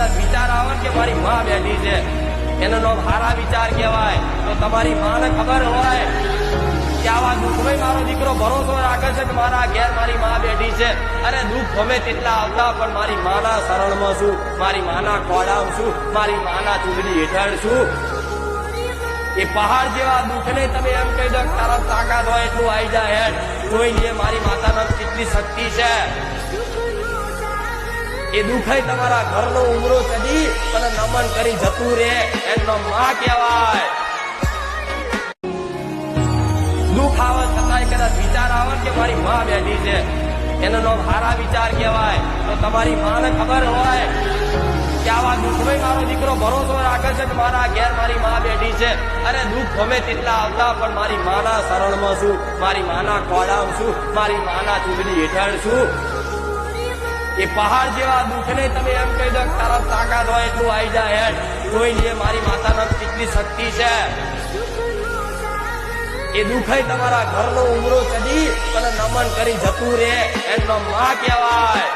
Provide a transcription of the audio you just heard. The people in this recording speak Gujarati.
કદાચ વિચાર આવે કે મારી માં બેઠી છે, એનો નામ સારા વિચાર કહેવાય. તો તમારી માને ખબર હોય કે આવા દુઃખમાં મારો દીકરો ભરોસો રાખે છે કે મારા ઘેર મારી માં બેઠી છે, અને દુઃખ ગમે તેટલા આવતા પણ મારી માના શરણમાં છું, મારી માના ખોડામાં છું, મારી માના ચૂંટણી હેઠળ છું. એ પહાડ જેવા દુઃખને તમે એમ કહી દો તારા તાકાત હોય એટલું આવી જાય હેડ, કોઈ નહીં. મારી માતાના કેટલી શક્તિ છે. એ દુઃખ તમારા ઘરનો ઉમરો ચડી અને નમન કરી જતું રે, એનો માં કહેવાય. દુઃખ આવે છતાંય કદાચ વિચાર આવે કે મારી માં બેઠી છે, એનો નામ સારા વિચાર કહેવાય. તો તમારી માને ખબર હોય કે આવા દુઃખમાં મારો દીકરો ભરોસો રાખે છે કે મારા ઘેર મારી માં બેઠી છે, અને દુઃખ ગમે તેટલા આવતા પણ મારી માના શરણમાં છું, મારી માના ખોડામાં છું, મારી માના ચૂંટણી હેઠળ છું. એ પહાડ જેવા દુઃખને તમે એમ કહી દો તારા તાકાત હોય એટલું આવી જાય હેડ, કોઈ નહીં. મારી માતાના કેટલી શક્તિ છે. એ દુઃખ તમારા ઘરનો ઉમરો ચડી અને નમન કરી જતું રે, એનો માં કહેવાય.